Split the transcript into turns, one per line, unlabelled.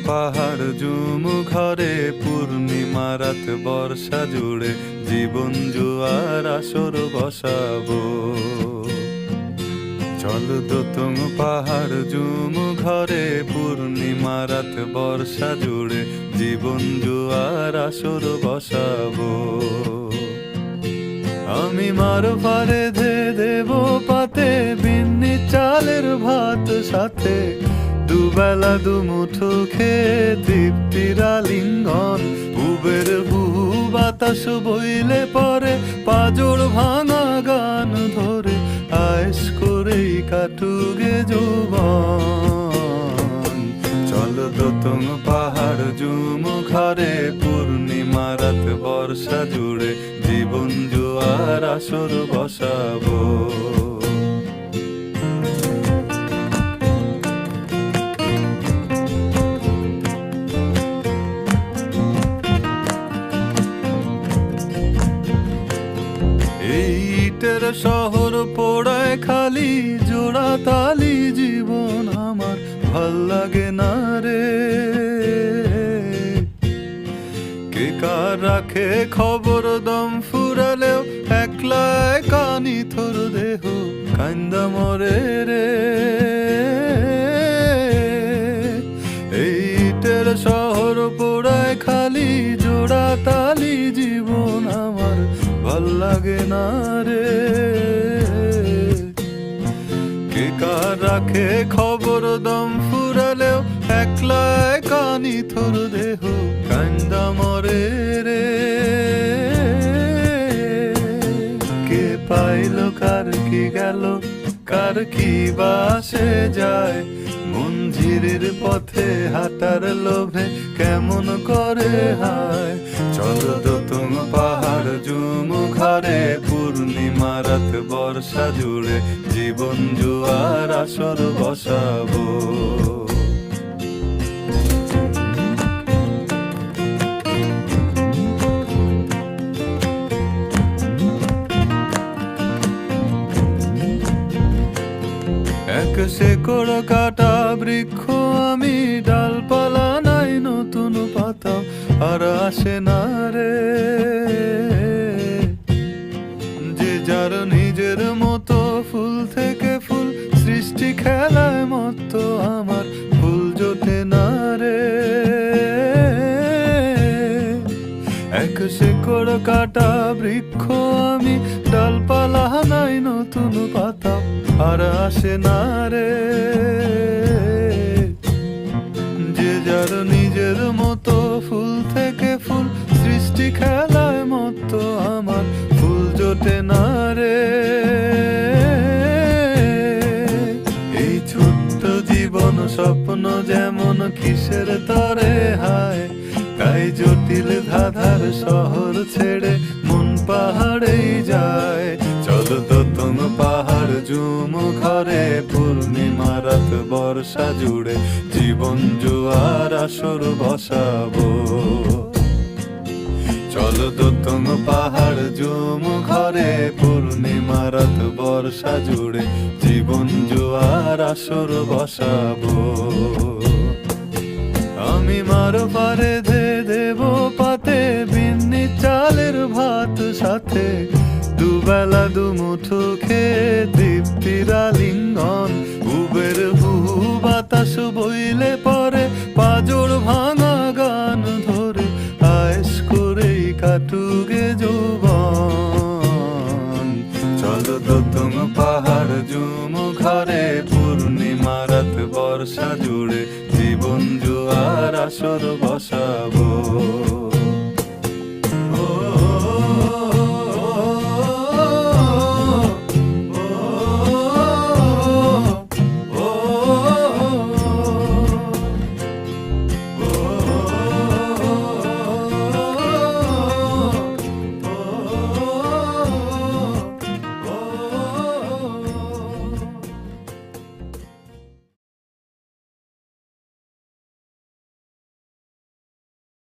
পাহাড় জুম ঘরে পূর্ণিমা রাত বর্ষা জুড়ে জীবন জুয়ার আসর বসাবো। চল দোতং পাহাড় জুম ঘরে পূর্ণিমা রাত বর্ষা জুড়ে জীবন জুয়ার আসর বসাবো। আমি মার পারে ধে দেব পাতে বিন্নি চালের ভাত সাথে দুবেলা দুমুঠো খেয়ে তৃপ্তির আলিঙ্গন। উবের বহু বাতাস বইলে পরে পাজর ভাঙা গান ধরে আয়েশ করেই কাটুগে যৌবন। চল দোতং পাহাড় জুম ঘরে পূর্ণিমা রাত বর্ষা জুড়ে জীবন জুয়ার আসর বসাবো। ইটের শহর পোড়ায় খালি জোড়া তালি জীবন আমার ভাল লাগে না রে। কে কার রাখে খবর দম ফুরালেও একলা কানি থর দেহ কান্দা মরে রে। ইটের শহর পোড়ায় খালি জোড়া তালি জীবন আমার ভাল লাগে না রে। কে কার রাখে খবর দম ফুরালেও একলা কানি থর দেহ কান্দা মরে রে। কে পাইল কার কি গেল কার কি বাসে যায় মঞ্জিরের পথে হাঁটার লোভে কেমন করে হায়। চল দোতং পাহাড় জুম ঘরে পূর্ণিমা রাত বর্ষা জুড়ে জীবন জুয়ার আসর বসাবো। এক শেকড় কাটা বৃক্ষ আমি, ডালপালা নাই নতুন পাতা আর আসে না রে। যে যার নিজের মতো ফুল থেকে ফুল সৃষ্টি খেলায় মতো আমার ফুল জোটে না রে। এক শেকড় কাটা বৃক্ষ আমি, ডালপালা নাই নতুন পাতা আর আসে না রে। যে যার নিজের মতো ফুল থেকে ফুল সৃষ্টি খেলায় মতো আমার ফুল জোটে না রে। এই ছোট্ট জীবন স্বপ্ন যেমন কিসের তরে হায়, তাই জটিল ধাঁধার শহর ছেড়ে মন পাহাড়েই যায়। চল দোতং পাহাড় জুম ঘরে পূর্ণিমা রাত বর্ষা জুড়ে জীবন জুয়ার আসর বসাবো। চল দোতং পাহাড় জুম ঘরে পূর্ণিমা রাত বর্ষা জুড়ে জীবন জুয়ার আসর বসাবো। আমি মার পারে ধে দেব পাতে বিন্নি চালের ভাত সাথে দুবেলা দুমুঠো খেয়ে তৃপ্তির আলিঙ্গন। উবের বহু বাতাস বইলে পরে পাজর ভাঙা